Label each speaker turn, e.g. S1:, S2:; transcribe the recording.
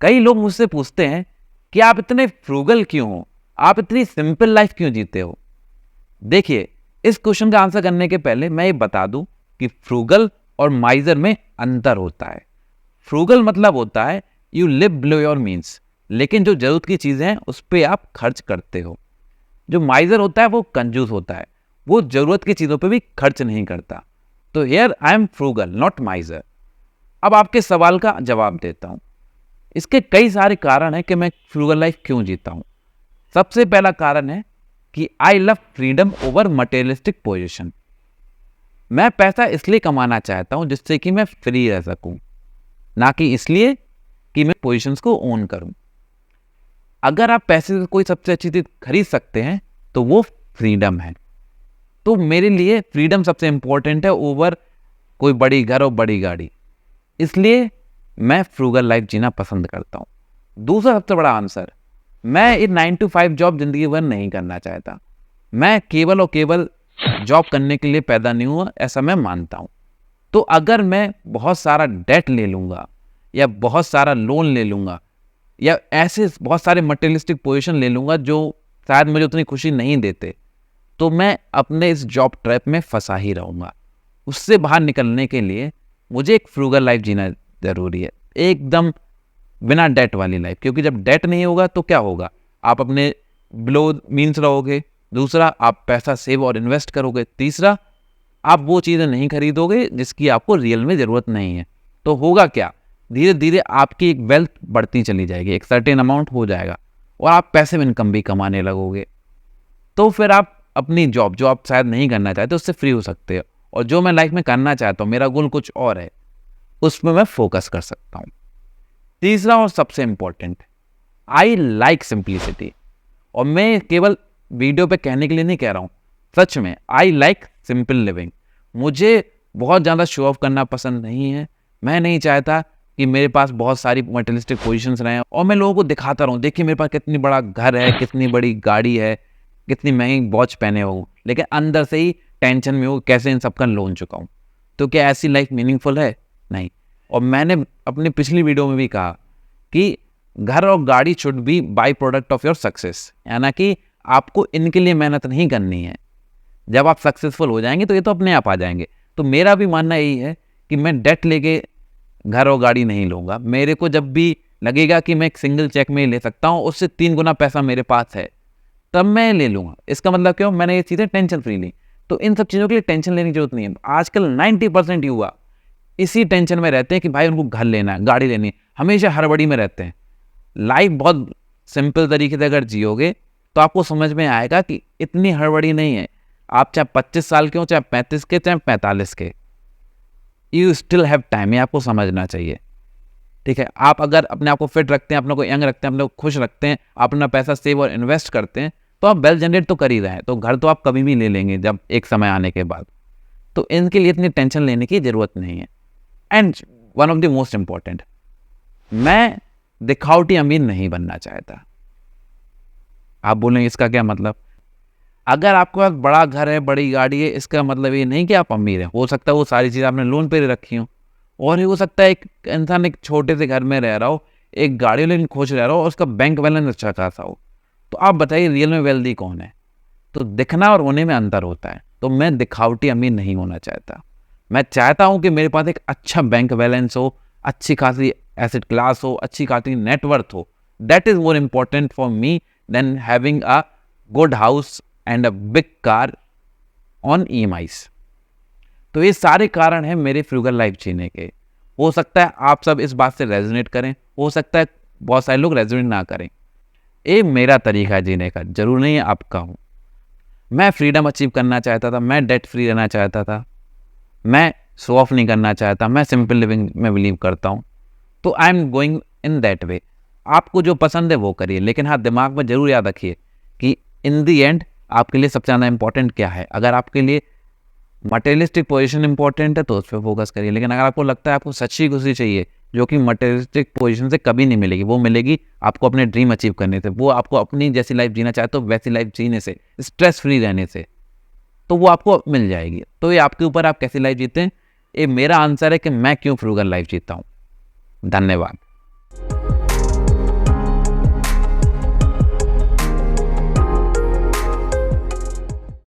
S1: कई लोग मुझसे पूछते हैं कि आप इतने फ्रूगल क्यों हो, आप इतनी सिंपल लाइफ क्यों जीते हो। देखिए, इस क्वेश्चन का आंसर करने के पहले मैं ये बता दूं कि फ्रूगल और माइजर में अंतर होता है। फ्रूगल मतलब होता है you live below your means, लेकिन जो जरूरत की चीजें हैं उस पर आप खर्च करते हो। जो माइजर होता है वो कंजूस होता है, वो जरूरत की चीजों पे भी खर्च नहीं करता। तो here I am frugal not माइजर। अब आपके सवाल का जवाब देता हूं। इसके कई सारे कारण हैं कि मैं फ्रूगल लाइफ क्यों जीता हूं। सबसे पहला कारण है कि I love freedom over materialistic position. मैं पैसा इसलिए कमाना चाहता हूं जिससे कि मैं फ्री रह सकूं, ना कि इसलिए कि मैं पोजीशंस को ओन करूं। अगर आप पैसे से कोई सबसे अच्छी चीज खरीद सकते हैं तो वो फ्रीडम है। तो मेरे लिए फ्रीडम सबसे इंपॉर्टेंट है ओवर कोई बड़ी घर और बड़ी गाड़ी। इसलिए मैं फ्रूगल लाइफ जीना पसंद करता हूं। दूसरा सबसे बड़ा आंसर, मैं ये 9 to 5 जॉब जिंदगी भर नहीं करना चाहता। मैं केवल और केवल जॉब करने के लिए पैदा नहीं हुआ, ऐसा मैं मानता हूं। तो अगर मैं बहुत सारा डेट ले लूंगा या बहुत सारा लोन ले लूंगा या ऐसे बहुत सारे मटेरियलिस्टिक पोजीशन ले लूंगा जो शायद मुझे उतनी खुशी नहीं देते, तो मैं अपने इस जॉब ट्रैप में फंसा ही रहूंगा। उससे बाहर निकलने के लिए मुझे एक फ्रूगल लाइफ जीना जरूरी है, एकदम बिना डेट वाली लाइफ। क्योंकि जब डेट नहीं होगा तो क्या होगा, आप अपने बिलो मीन्स रहोगे। दूसरा, आप पैसा सेव और इन्वेस्ट करोगे। तीसरा, आप वो चीज़ें नहीं खरीदोगे जिसकी आपको रियल में ज़रूरत नहीं है। तो होगा क्या, धीरे धीरे आपकी एक वेल्थ बढ़ती चली जाएगी, एक सर्टेन अमाउंट हो जाएगा और आप पैसिव इनकम भी कमाने लगोगे। तो फिर आप अपनी जॉब जो आप शायद नहीं करना चाहते उससे फ्री हो सकते हो, और जो मैं लाइफ में करना चाहता हूँ, मेरा गोल कुछ और है, उसमें मैं फोकस कर सकता हूँ। तीसरा और सबसे इंपॉर्टेंट, आई लाइक सिंप्लिसिटी। और मैं केवल वीडियो पे कहने के लिए नहीं कह रहा हूँ, सच में आई लाइक सिंपल लिविंग। मुझे बहुत ज़्यादा शो ऑफ करना पसंद नहीं है। मैं नहीं चाहता कि मेरे पास बहुत सारी मटेरियलिस्टिक पोजीशंस रहें और मैं लोगों को दिखाता रहूँ, देखिए मेरे पास कितनी बड़ा घर है, कितनी बड़ी गाड़ी है, कितनी महंगी वॉच पहने हो, लेकिन अंदर से ही टेंशन में हो कैसे इन सबका लोन चुकाऊं। तो क्या ऐसी लाइफ मीनिंगफुल है? नहीं। और मैंने अपनी पिछली वीडियो में भी कहा कि घर और गाड़ी should be by product of your success, यानी कि आपको इनके लिए मेहनत नहीं करनी है। जब आप सक्सेसफुल हो जाएंगे तो ये तो अपने आप आ जाएंगे। तो मेरा भी मानना यही है कि मैं डेट लेके घर और गाड़ी नहीं लूंगा। मेरे को जब भी लगेगा कि मैं एक सिंगल चेक में ले सकता हूँ, उससे 3 गुना पैसा मेरे पास है, तब मैं ले लूंगा। इसका मतलब क्यों, मैंने ये चीज़ें टेंशन फ्री ली। तो इन सब चीज़ों के लिए टेंशन लेने की जरूरत नहीं है। आजकल 90% युवा इसी टेंशन में रहते हैं कि भाई उनको घर लेना है, गाड़ी लेनी है, हमेशा हड़बड़ी में रहते हैं। लाइफ बहुत सिंपल तरीके से अगर जियोगे तो आपको समझ में आएगा कि इतनी हड़बड़ी नहीं है। आप चाहे 25 साल के हो, चाहे 35 के, चाहे 45 के, यू स्टिल हैव टाइम। ये आपको समझना चाहिए, ठीक है। आप अगर अपने आप को फिट रखते हैं, अपने को यंग रखते हैं, अपने को खुश रखते हैं, अपना पैसा सेव और इन्वेस्ट करते हैं, तो आप वेल्थ जनरेट तो कर ही रहे हैं। तो घर तो आप कभी भी ले लेंगे जब एक समय आने के बाद। तो इनके लिए इतनी टेंशन लेने की जरूरत नहीं है। And one of the most important, मैं दिखावटी अमीर नहीं बनना चाहता। आप बोलेंगे इसका क्या मतलब? अगर आपके पास बड़ा घर है, बड़ी गाड़ी है, इसका मतलब ये नहीं कि आप अमीर हैं। हो सकता है वो सारी चीज़ें आपने लोन पे रखी हो, और ही हो सकता है एक इंसान एक छोटे से घर में रह रहा हो, एक गाड़ी लेकिन खुश रह रहा हो और उसका बैंक बैलेंस अच्छा खासा हो। तो आप बताइए रियल में वेल्दी कौन है? तो दिखना और होने में अंतर होता है। तो मैं दिखावटी अमीर नहीं होना चाहता। मैं चाहता हूं कि मेरे पास एक अच्छा बैंक बैलेंस हो, अच्छी खासी एसेट क्लास हो, अच्छी खासी नेटवर्थ हो। That is more important for me than having a good house and a big car on EMIs। तो ये सारे कारण हैं मेरे फ्रूगल लाइफ जीने के। हो सकता है आप सब इस बात से रेजोनेट करें, हो सकता है बहुत सारे लोग रेजोनेट ना करें। ये मेरा तरीका है जीने का, जरूर नहीं है आपका हूं। मैं फ्रीडम अचीव करना चाहता था, मैं डेट फ्री रहना चाहता था, मैं शो ऑफ नहीं करना चाहता, मैं सिंपल लिविंग में बिलीव करता हूँ। तो I am going in that way. आपको जो पसंद है वो करिए, लेकिन हाँ दिमाग में जरूर याद रखिए कि इन दी एंड आपके लिए सबसे ज़्यादा इंपॉर्टेंट क्या है। अगर आपके लिए मटेरियलिस्टिक पोजीशन इंपॉर्टेंट है तो उस पर फोकस करिए, लेकिन अगर आपको लगता है आपको सच्ची खुशी चाहिए जो कि मटेरियलिस्टिक पोजीशन से कभी नहीं मिलेगी, वो मिलेगी आपको अपने ड्रीम अचीव करने से, वो आपको अपनी जैसी लाइफ जीना चाहते हो वैसी लाइफ जीने से, स्ट्रेस फ्री रहने से, तो वो आपको मिल जाएगी। तो ये आपके ऊपर आप कैसी लाइफ जीते हैं। ये मेरा आंसर है कि मैं क्यों फ्रूगल लाइफ जीता हूँ। धन्यवाद।